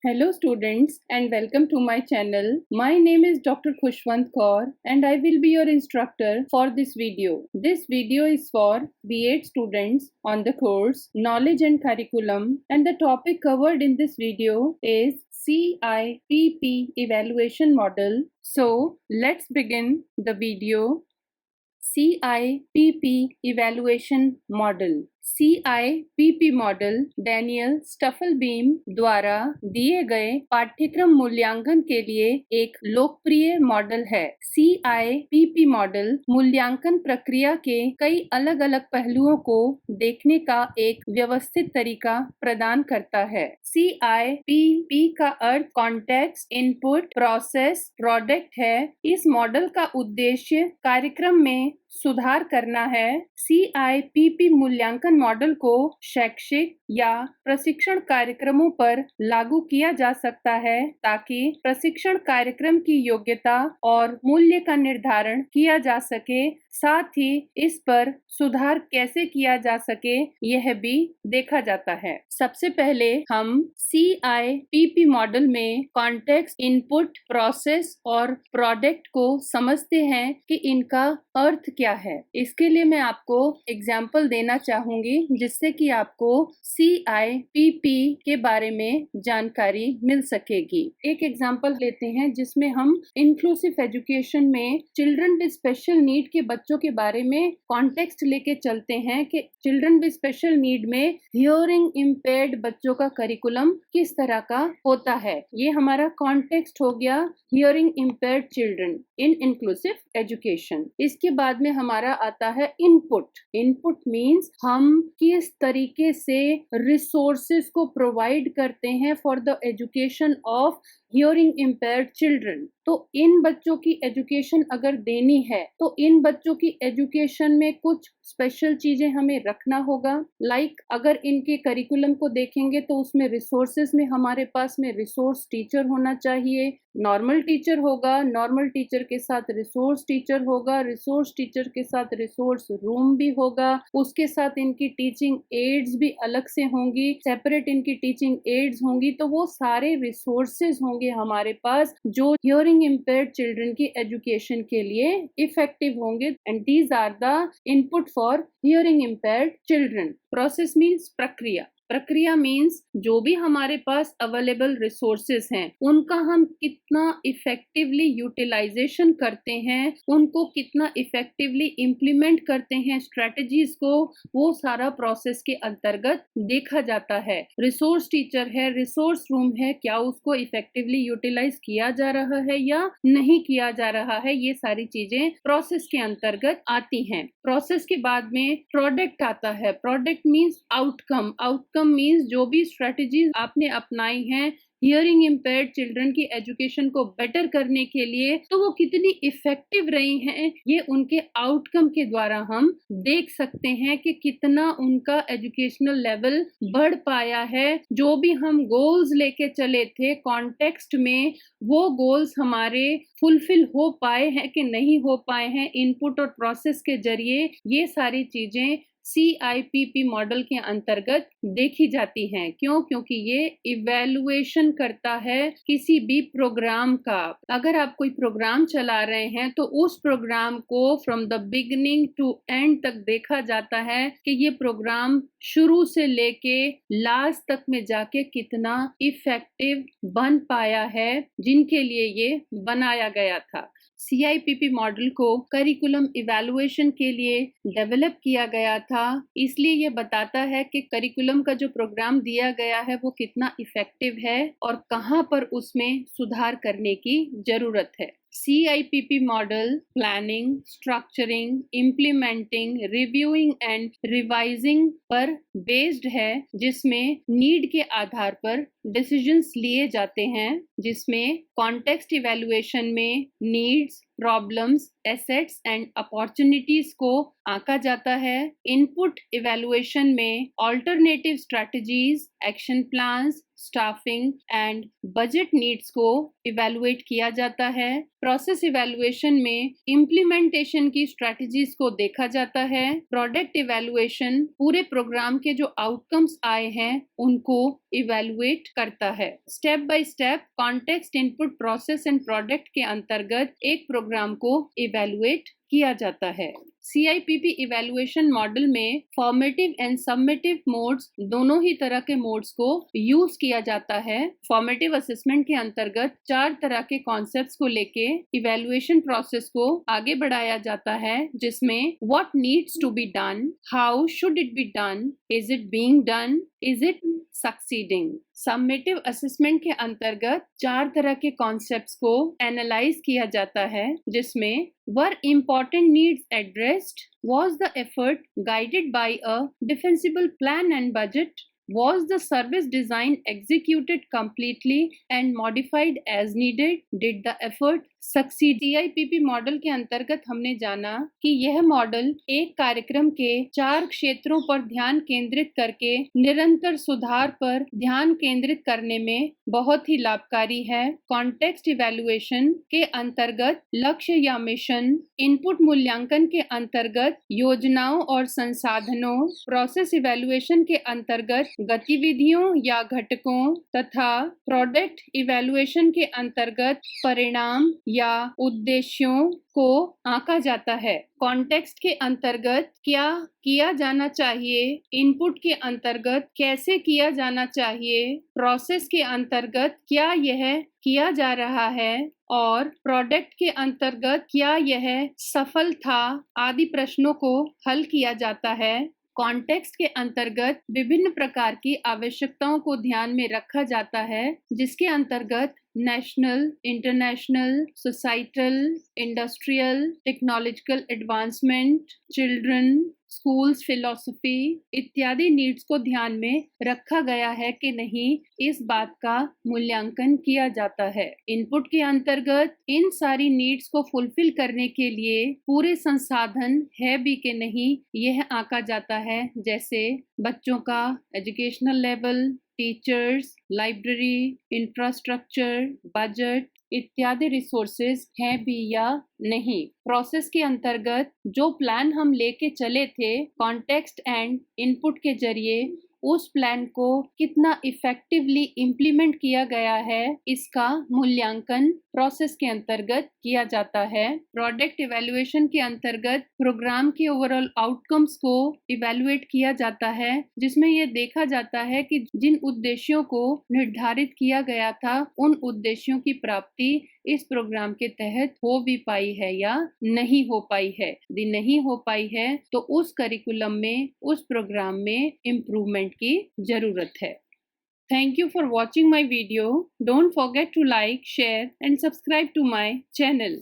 Hello students and welcome to my channel. My name is Dr. Khushwant Kaur and I will be your instructor for this video. This video is for B8 students on the course Knowledge and Curriculum, and the topic covered in this video is CIPP evaluation model. So let's begin the video. CIPP evaluation model. CIPP model Daniel Stufflebeam द्वारा दिए गए पाठ्यक्रम मूल्यांकन के लिए एक लोकप्रिय model है। CIPP मॉडल मूल्यांकन प्रक्रिया के कई अलग अलग पहलुओं को देखने का एक व्यवस्थित तरीका प्रदान करता है। CIPP का अर्थ कॉन्टेक्स्ट, इनपुट, प्रोसेस, प्रोडक्ट है। इस मॉडल का उद्देश्य कार्यक्रम में सुधार करना है। CIPP मूल्यांकन मॉडल को शैक्षिक या प्रशिक्षण कार्यक्रमों पर लागू किया जा सकता है ताकि प्रशिक्षण कार्यक्रम की योग्यता और मूल्य का निर्धारण किया जा सके, साथ ही इस पर सुधार कैसे किया जा सके यह भी देखा जाता है। सबसे पहले हम CIPP मॉडल में कॉन्टेक्स्ट, इनपुट, प्रोसेस और प्रोडक्ट को समझते हैं कि इनका अर्थ क्या है। इसके लिए मैं आपको एग्जाम्पल देना चाहूंगी जिससे कि आपको CIPP के बारे में जानकारी मिल सकेगी। एक एग्जाम्पल लेते हैं जिसमें हम इंक्लूसिव एजुकेशन में चिल्ड्रन विद स्पेशल नीड के बच्चों के बारे में कॉन्टेक्स्ट लेके चलते हैं कि चिल्ड्रन विद स्पेशल नीड में हियरिंग इम्पेयर्ड बच्चों का करिकुलम किस तरह का होता है। ये हमारा कॉन्टेक्स्ट हो गया, hearing impaired children in inclusive education. इसके बाद में हमारा आता है इनपुट। इनपुट मीन्स हम किस तरीके से रिसोर्सेज को प्रोवाइड करते हैं for the education of hearing impaired children. तो इन बच्चों की एजुकेशन अगर देनी है तो इन बच्चों की एजुकेशन में कुछ स्पेशल चीजें हमें रखना होगा। लाइक अगर इनके करिकुलम को देखेंगे तो उसमें रिसोर्सेज में हमारे पास में रिसोर्स टीचर होना चाहिए। नॉर्मल टीचर होगा, नॉर्मल टीचर के साथ रिसोर्स टीचर होगा, रिसोर्स टीचर के साथ रिसोर्स रूम भी होगा, उसके साथ इनकी टीचिंग एड्स भी अलग से होंगी, सेपरेट इनकी टीचिंग एड्स होंगी। तो वो सारे रिसोर्सेज होंगे हमारे पास जो हियरिंग इम्पेयर्ड चिल्ड्रन की एजुकेशन के लिए इफेक्टिव होंगे, and these are the input for hearing impaired children. Process means प्रक्रिया। प्रक्रिया मीन्स जो भी हमारे पास अवेलेबल रिसोर्सेस हैं उनका हम कितना इफेक्टिवली यूटिलाइजेशन करते हैं, उनको कितना इफेक्टिवली इम्प्लीमेंट करते हैं स्ट्रेटजीज को, वो सारा प्रोसेस के अंतर्गत देखा जाता है। रिसोर्स टीचर है, रिसोर्स रूम है, क्या उसको इफेक्टिवली यूटिलाइज किया जा रहा है या नहीं किया जा रहा है, ये सारी चीजें प्रोसेस के अंतर्गत आती हैं। प्रोसेस के बाद में प्रोडक्ट आता है। Product means outcome. Outcome means जो भी स्ट्रेटजीज आपने अपनाई हैं हियरिंग इम्पेयर्ड चिल्ड्रन की एजुकेशन को बेटर करने के लिए, तो वो कितनी इफेक्टिव रही हैं, ये उनके आउटकम के द्वारा हम देख सकते हैं कि कितना उनका एजुकेशनल लेवल बढ़ पाया है। जो भी हम गोल्स लेके चले थे कॉन्टेक्स्ट में, वो गोल्स हमारे फुलफिल हो पाए हैं कि नहीं हो पाए हैं इनपुट और प्रोसेस के जरिए, ये सारी चीजें CIPP मॉडल के अंतर्गत देखी जाती हैं। क्यों? क्योंकि ये इवैल्यूएशन करता है किसी भी प्रोग्राम का। अगर आप कोई प्रोग्राम चला रहे हैं तो उस प्रोग्राम को from the beginning to end तक देखा जाता है कि ये प्रोग्राम शुरू से लेके लास्ट तक में जाके कितना इफेक्टिव बन पाया है जिनके लिए ये बनाया गया था। CIPP मॉडल को करिकुलम इवैल्यूएशन के लिए डेवलप किया गया था, इसलिए ये बताता है कि करिकुलम का जो प्रोग्राम दिया गया है वो कितना इफेक्टिव है और कहाँ पर उसमें सुधार करने की जरूरत है। CIPP model planning, structuring, implementing, reviewing and revising पर बेस्ड है, जिसमें नीड के आधार पर डिसीजंस लिए जाते हैं, जिसमें कॉन्टेक्स्ट इवैल्यूएशन में needs, problems, assets and opportunities को आंका जाता है। इनपुट इवैल्यूएशन में alternative strategies, action plans, staffing and budget needs को इवैल्यूएट किया जाता है। प्रोसेस इवैल्यूएशन में इम्प्लीमेंटेशन की स्ट्रैटेजीज को देखा जाता है। प्रोडक्ट इवैल्यूएशन पूरे प्रोग्राम के जो आउटकम्स आए हैं उनको इवैल्यूएट करता है। Step by step context, input, process and product के अंतर्गत एक प्रोग्राम को इवैल्यूएट किया जाता है। CIPP इवैल्यूएशन मॉडल में फॉर्मेटिव एंड सबमिटिव मोड्स, दोनों ही तरह के मोड्स को यूज किया जाता है। फॉर्मेटिव असेसमेंट के अंतर्गत 4 तरह के कॉन्सेप्ट्स को लेके इवैल्यूएशन प्रोसेस को आगे बढ़ाया जाता है, जिसमें what needs to be done, how should it be done, is it being done, is it succeeding. Summative assessment के अंतर्गत 4 तरह के कॉन्सेप्ट्स को एनालाइज किया जाता है, जिसमें were important needs addressed, was the effort guided by a defensible plan and budget, was the service design executed completely and modified as needed, did the effort succeed। CIPP model के अंतर्गत हमने जाना कि यह मॉडल एक कार्यक्रम के 4 क्षेत्रों पर ध्यान केंद्रित करके निरंतर सुधार पर ध्यान केंद्रित करने में बहुत ही लाभकारी है। कॉन्टेक्स्ट इवैल्यूएशन के अंतर्गत लक्ष्य या मिशन, इनपुट मूल्यांकन के अंतर्गत योजनाओं और संसाधनों, प्रोसेस इवैल्यूएशन के अंतर्गत गतिविधियों या घटकों तथा प्रोडक्ट इवैल्यूएशन के अंतर्गत परिणाम या उद्देश्यों को आंका जाता है। कॉन्टेक्स्ट के अंतर्गत क्या किया जाना चाहिए, इनपुट के अंतर्गत कैसे किया जाना चाहिए, प्रोसेस के अंतर्गत क्या यह किया जा रहा है और प्रोडक्ट के अंतर्गत क्या यह सफल था, आदि प्रश्नों को हल किया जाता है। कॉन्टेक्स्ट के अंतर्गत विभिन्न प्रकार की आवश्यकताओं को ध्यान में रखा जाता है, जिसके अंतर्गत national, international, societal, industrial, technological advancement, children, schools, philosophy इत्यादि नीड्स को ध्यान में रखा गया है कि नहीं, इस बात का मूल्यांकन किया जाता है। इनपुट के अंतर्गत इन सारी नीड्स को फुलफिल करने के लिए पूरे संसाधन है भी कि नहीं, यह आंका जाता है, जैसे बच्चों का educational level, teachers, library, infrastructure, budget इत्यादि रिसोर्सेज हैं भी या नहीं। प्रोसेस के अंतर्गत जो प्लान हम लेके चले थे कॉन्टेक्स्ट एंड इनपुट के जरिए, उस प्लान को कितना इफेक्टिवली इम्प्लीमेंट किया गया है, इसका मूल्यांकन प्रोसेस के अंतर्गत किया जाता है। प्रोडक्ट इवैल्यूएशन के अंतर्गत प्रोग्राम के ओवरऑल आउटकम्स को इवैल्यूएट किया जाता है, जिसमें यह देखा जाता है कि जिन उद्देश्यों को निर्धारित किया गया था, उन उद्देश्यों की प्राप्ति इस प्रोग्राम के तहत हो भी पाई है या नहीं हो पाई है। यदि नहीं हो पाई है तो उस करिकुलम में, उस प्रोग्राम में इम्प्रूवमेंट की जरूरत है। Thank you for watching my video. Don't forget to like, share and subscribe to my channel.